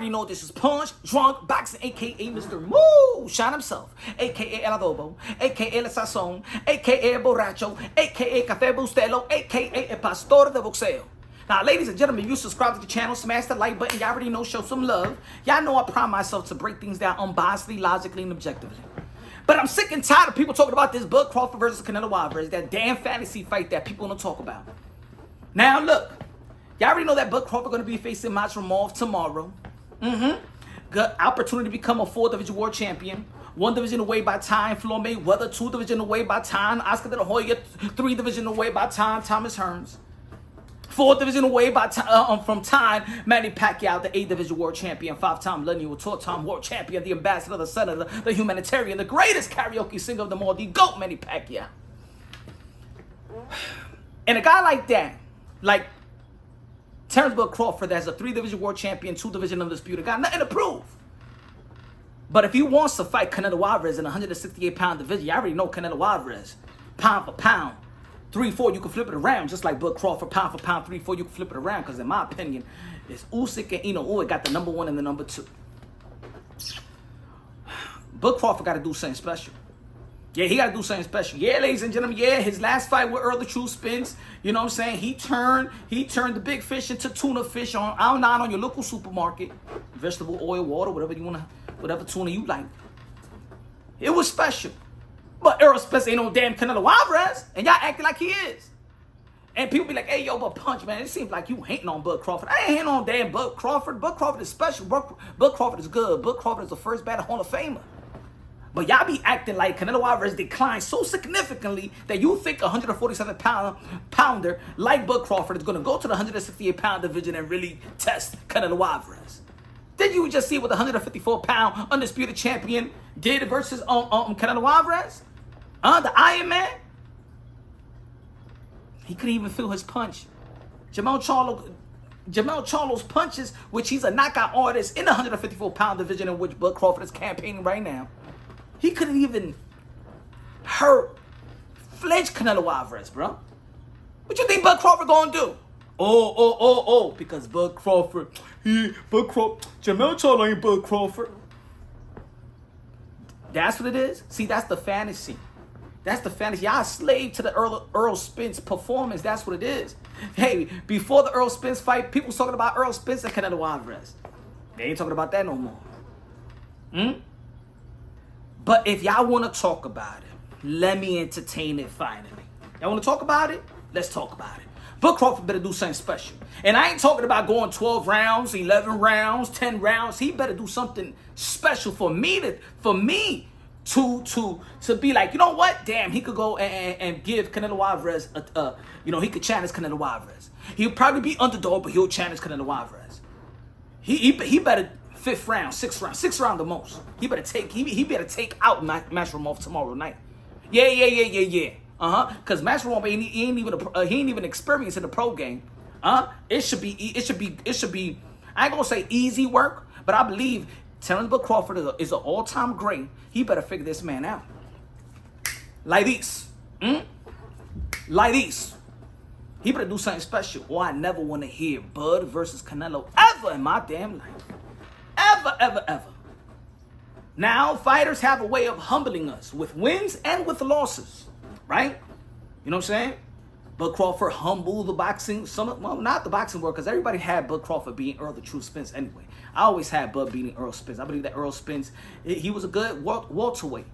already know this is Punch Drunk Boxing, a.k.a. Mr. Moonshine himself, a.k.a. El Adobo, a.k.a. El Sazón, a.k.a. El Borracho, a.k.a. Café Bustelo, a.k.a. El Pastor de Boxeo. Now, ladies and gentlemen, if you subscribe to the channel, smash the like button. Y'all already know, show some love. Y'all know I pride myself to break things down unbiasedly, logically, and objectively. But I'm sick and tired of people talking about this Bud Crawford versus Canelo Alvarez, that damn fantasy fight that people don't talk about. Now, look. Y'all already know that Bud Crawford going to be facing Madrimov tomorrow. Good opportunity to become a 4-division world champion. 1 division away by time, Floyd Mayweather. 2 division away by time, Oscar De La Hoya. 3 division away by time, Thomas Hearns. 4 division away by from time, Manny Pacquiao, the 8 division world champion, 5-time lineal, 12-time world champion, the ambassador, the senator, the humanitarian, the greatest karaoke singer of them all, the GOAT, Manny Pacquiao. And a guy like that, like Terence Crawford, that's a 3-division world champion, 2-division undisputed, got nothing to prove. But if he wants to fight Canelo Alvarez in a 168-pound division, you already know Canelo Alvarez, pound for pound, 3-4, you can flip it around, just like Bud Crawford, pound for pound, 3-4, you can flip it around, because in my opinion, it's Usyk and Inoue got the number 1 and the number 2. Bud Crawford got to do something special. Yeah, he got to do something special. Yeah, ladies and gentlemen, yeah, his last fight with Earl the True Spins, you know what I'm saying? He turned the big fish into tuna fish on aisle 9 on your local supermarket. Vegetable oil, water, whatever you want to, whatever tuna you like. It was special. But Earl Spence ain't no damn Canelo Alvarez, and y'all acting like he is. And people be like, hey, yo, but Punch, man, it seems like you hating on Bud Crawford. I ain't hating on damn Bud Crawford. Bud Crawford is special. Bud Crawford is good. Bud Crawford is the first battle Hall of Famer. But y'all be acting like Canelo Alvarez declined so significantly that you think a 147-pounder like Bud Crawford is going to go to the 168-pound division and really test Canelo Alvarez. Did you just see what the 154-pound undisputed champion did versus Canelo Alvarez? The Iron Man? He couldn't even feel his punch. Jermell Charlo's punches, which he's a knockout artist in the 154-pound division in which Bud Crawford is campaigning right now. He couldn't even flinch Canelo Alvarez, bro. What you think Bud Crawford gonna do? Oh, because Bud Crawford, Jermell Charlo ain't Bud Crawford. That's what it is? See, that's the fantasy. That's the fantasy. Y'all slave to the Earl Spence performance. That's what it is. Hey, before the Earl Spence fight, people was talking about Earl Spence and Canelo Alvarez. They ain't talking about that no more. But if y'all want to talk about it, let me entertain it finally. Y'all want to talk about it? Let's talk about it. Bud Crawford better do something special. And I ain't talking about going 12 rounds, 11 rounds, 10 rounds. He better do something special for me to be like, you know what? Damn, he could go and give Canelo Alvarez he could challenge Canelo Alvarez. He'll probably be underdog, but he'll challenge Canelo Alvarez. He better 5th round, 6th round the most. He better take out Madrimov tomorrow night. Yeah. Cause Madrimov he ain't even experienced in the pro game. It should be. I ain't gonna say easy work, but I believe Terence Crawford is an all-time great. He better figure this man out. Like this. Like this. He better do something special, or I never want to hear Bud versus Canelo ever in my damn life. Ever. Now, fighters have a way of humbling us with wins and with losses, right? You know what I'm saying? Bud Crawford humbled the boxing, not the boxing world, because everybody had Bud Crawford beating Earl the True Spence anyway. I always had Bud beating Earl Spence. I believe that Earl Spence, he was a good welterweight.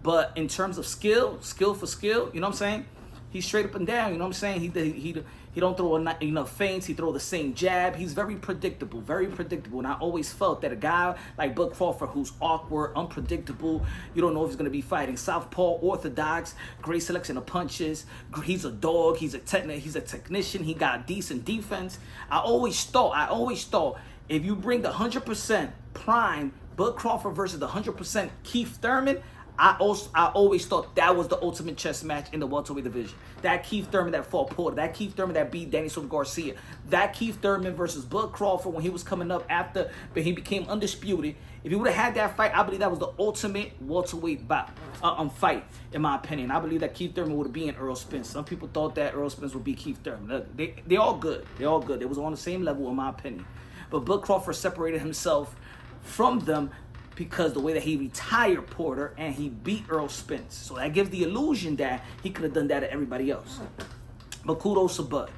But in terms of skill for skill, you know what I'm saying? He's straight up and down, you know what I'm saying? He don't throw enough feints. He throw the same jab. He's very predictable. And I always felt that a guy like Bud Crawford, who's awkward, unpredictable, you don't know if he's going to be fighting southpaw, orthodox, great selection of punches. He's a dog. He's a technician. He got decent defense. I always thought if you bring the 100% prime Bud Crawford versus the 100% Keith Thurman, I always thought that was the ultimate chess match in the welterweight division. That Keith Thurman that fought Porter, that Keith Thurman that beat Danny Silva Garcia, that Keith Thurman versus Bud Crawford when he was coming up after, but he became undisputed. If he would have had that fight, I believe that was the ultimate welterweight fight, in my opinion. I believe that Keith Thurman would have beaten Earl Spence. Some people thought that Earl Spence would beat Keith Thurman. They all good. They all good. They was on the same level, in my opinion. But Bud Crawford separated himself from them because the way that he retired Porter and he beat Earl Spence. So that gives the illusion that he could have done that to everybody else. But kudos to Bud.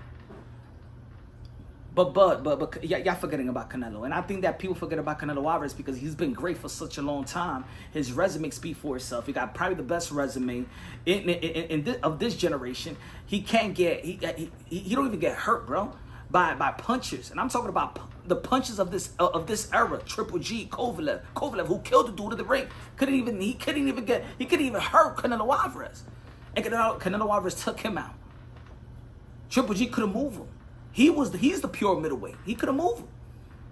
But y'all forgetting about Canelo. And I think that people forget about Canelo Alvarez because he's been great for such a long time. His resume speaks for itself. He got probably the best resume of this generation. He can't get, he don't even get hurt, bro, by punches. And I'm talking about the punches of this era. Triple G, Kovalev, who killed the dude in the ring. He couldn't even hurt Canelo Alvarez. And Canelo Alvarez took him out. Triple G couldn't move him. He's the pure middleweight. He could have moved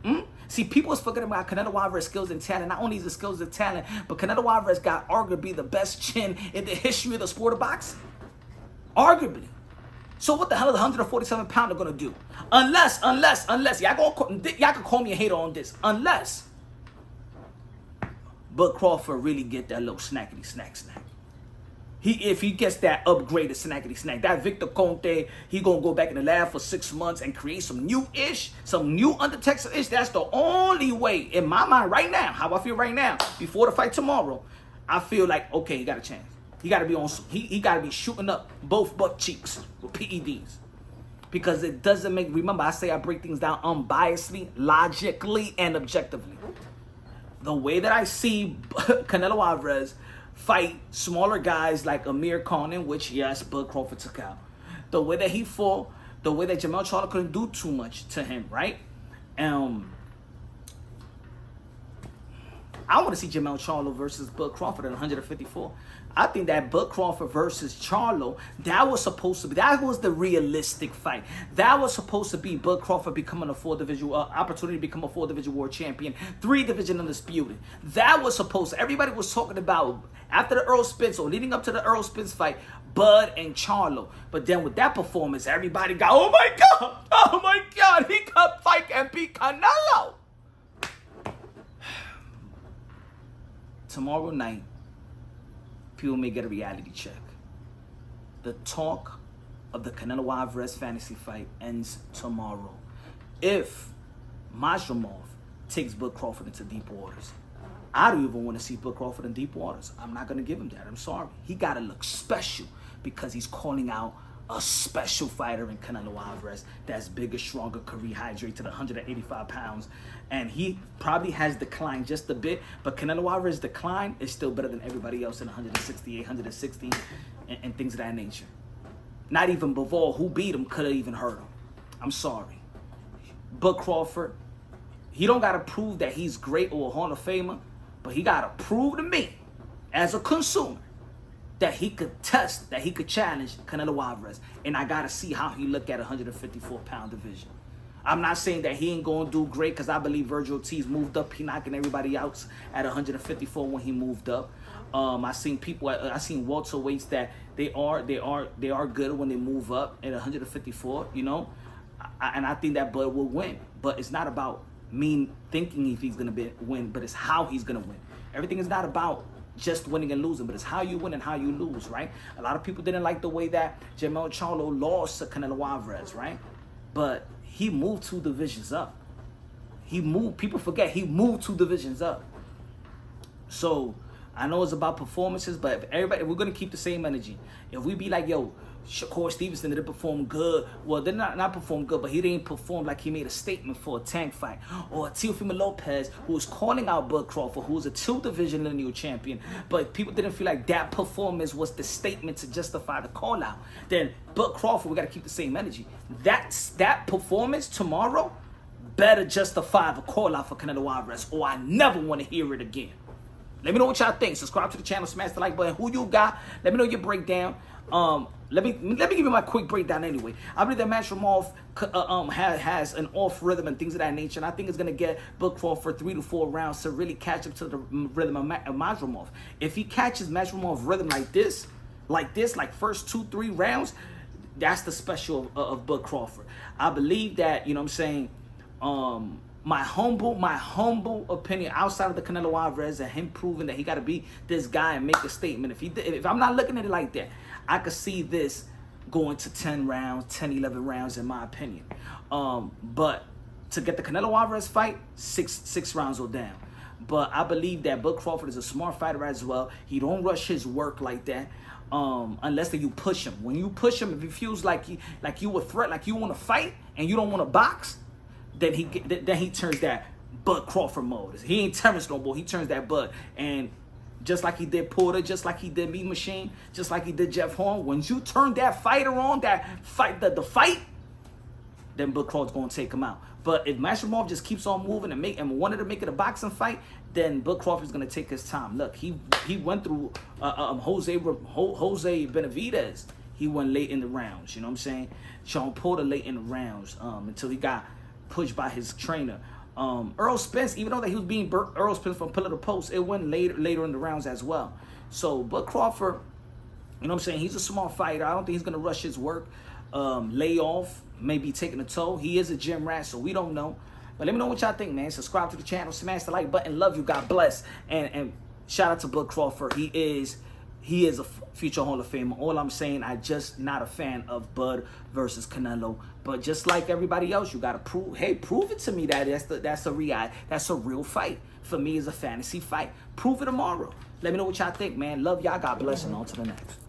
him. See, people is forgetting about Canelo Alvarez's skills and talent. Not only is the skills and talent, but Canelo Alvarez got arguably the best chin in the history of the sport of boxing. Arguably. So what the hell is a 147-pounder gonna do? Unless y'all can call me a hater on this. Unless Bud Crawford really get that little snackety snack. If he gets that upgraded snackety snack, that Victor Conte, he gonna go back in the lab for 6 months and create some new Undertaker-ish. That's the only way, in my mind right now, how I feel right now, before the fight tomorrow, I feel like, okay, he got a chance. He gotta be on, he gotta be shooting up both butt cheeks with PEDs. Because it doesn't make, remember I say I break things down unbiasedly, logically, and objectively. The way that I see Canelo Alvarez fight smaller guys like Amir Khan, in which, yes, Bud Crawford took out. The way that he fought, the way that Jermell Charlo couldn't do too much to him, right? I want to see Jermell Charlo versus Bud Crawford at 154. I think that Bud Crawford versus Charlo, that was the realistic fight. That was supposed to be Bud Crawford becoming a opportunity to become a 4-division world champion, 3-division undisputed. That was supposed to, everybody was talking about, after the Earl Spence, or leading up to the Earl Spence fight, Bud and Charlo. But then with that performance, everybody got, oh my God, he could fight and beat Canelo. Tomorrow night, people may get a reality check. The talk of the Canelo Alvarez fantasy fight ends tomorrow. If Madrimov takes Bud Crawford into deep waters, I don't even want to see Bud Crawford in deep waters. I'm not going to give him that. I'm sorry. He got to look special because he's calling out a special fighter in Canelo Alvarez that's bigger, stronger, could rehydrate to the 185 pounds. And he probably has declined just a bit, but Canelo Alvarez's decline is still better than everybody else in 168, 160, and things of that nature. Not even Bivol, who beat him, could have even hurt him. I'm sorry. Bud Crawford, he don't got to prove that he's great or a Hall of Famer, but he got to prove to me, as a consumer, that he could test, that he could challenge Canelo Alvarez. And I got to see how he look at a 154-pound division. I'm not saying that he ain't going to do great because I believe Virgil Ortiz moved up. He knocking everybody out at 154 when he moved up. I seen welterweights that they are good when they move up at 154, you know. And I think that Bud will win. But it's not about me thinking if he's going to win, but it's how he's going to win. Everything is not about just winning and losing, but it's how you win and how you lose, right? A lot of people didn't like the way that Jermell Charlo lost to Canelo Alvarez, right? But he moved 2 divisions up. People forget, he moved 2 divisions up. So I know it's about performances, but if we're going to keep the same energy. If we be like, yo, Shakur Stevenson didn't perform good. Well, they not perform good, but he didn't perform like he made a statement for a tank fight. Or Teofimo Lopez, who was calling out Bud Crawford, who was a 2-division lineal champion, but people didn't feel like that performance was the statement to justify the call out. Then Bud Crawford, we got to keep the same energy. That performance tomorrow better justify the call out for Canelo Alvarez, or I never want to hear it again. Let me know what y'all think. Subscribe to the channel, smash the like button. Who you got? Let me know your breakdown. Let me give you my quick breakdown anyway. I believe that Madrimov has an off rhythm and things of that nature, and I think it's gonna get Bud Crawford 3 to 4 rounds to really catch up to the rhythm of Madrimov. If he catches Madrimov's rhythm like this, like first 2-3 rounds, that's the special of Bud Crawford. I believe that, you know what I'm saying, my humble opinion, outside of the Canelo Alvarez and him proving that he got to be this guy and make a statement. If I'm not looking at it like that, I could see this going to 10 rounds, 10, 11 rounds in my opinion. But to get the Canelo Alvarez fight, six rounds or down. But I believe that Bud Crawford is a smart fighter as well. He don't rush his work like that, unless that you push him. When you push him, if he feels like you a threat, like you want to fight and you don't want to box, then he turns that Bud Crawford mode. He ain't Terence no more. He turns that Bud. And just like he did Porter, just like he did Meat Machine, just like he did Jeff Horn, when you turn that fighter on, that fight, the fight, then Bud Crawford's gonna take him out. But if Madrimov just keeps on moving and wanted to make it a boxing fight, then Bud Crawford's gonna take his time. Look, he went through Jose Benavidez. He went late in the rounds. You know what I'm saying? Sean Porter late in the rounds until he got pushed by his trainer. Earl Spence, even though that he was being Earl Spence from pillar to post, it went later in the rounds as well. So Bud Crawford, you know what I'm saying? He's a smart fighter. I don't think he's gonna rush his work. Lay off, maybe taking a toll. He is a gym rat, so we don't know. But let me know what y'all think, man. Subscribe to the channel, smash the like button. Love you, God bless, and shout out to Bud Crawford. He is a future Hall of Famer. All I'm saying, I just not a fan of Bud versus Canelo. But just like everybody else, you gotta prove it to me that that's a real fight. For me, it's a fantasy fight. Prove it tomorrow. Let me know what y'all think, man. Love y'all. God bless, and on to the next.